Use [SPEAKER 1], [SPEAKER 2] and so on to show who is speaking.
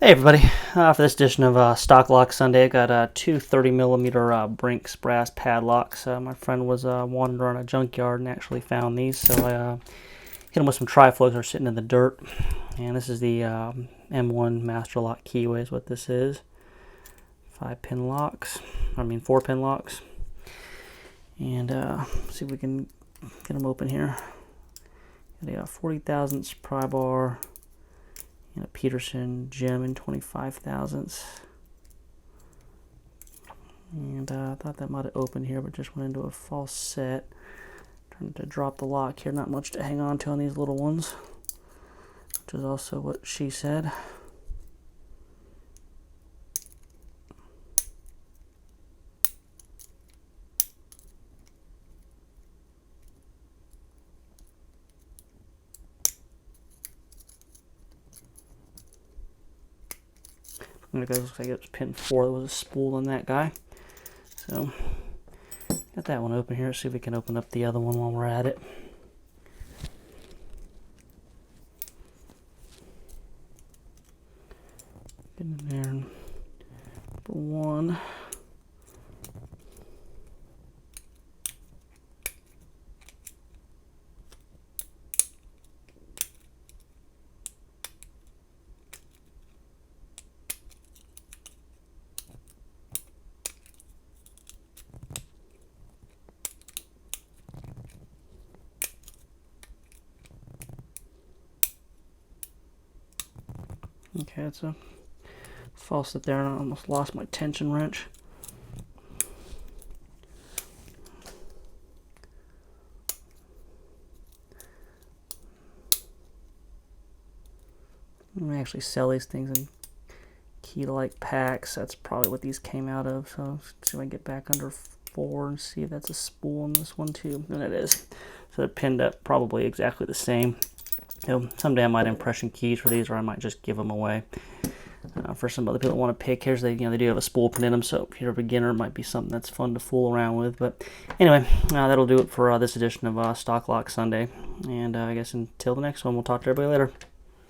[SPEAKER 1] Hey everybody, for this edition of Stock Lock Sunday, I got two 30mm Brinks brass padlocks. My friend was wandering around a junkyard and actually found these, so I hit him with some triflugs that are sitting in the dirt. And this is the M1 Master Lock keyway is what this is. 4-pin locks. And see if we can get them open here. Got a 40 thousandths pry bar. And a Peterson gem in 25 thousandths. And I thought that might have opened here, but just went into a false set. Trying to drop the lock here. Not much to hang on to on these little ones, which is also what she said. It looks like it was pin 4. There was a spool on that guy. So, got that one open here. Let's see if we can open up the other one while we're at it. Get in there. Number 1. Okay, it's a faucet there, and I almost lost my tension wrench. We actually sell these things in key-like packs. That's probably what these came out of. So let's see if I can get back under 4 and see if that's a spool on this one too. And it is. So they're pinned up probably exactly the same. Someday I might impression keys for these, or I might just give them away. For some other people that want to pick, here's they do have a spool pin in them, so if you're a beginner, it might be something that's fun to fool around with. But anyway, that'll do it for this edition of Stock Lock Sunday. And I guess until the next one, we'll talk to everybody later.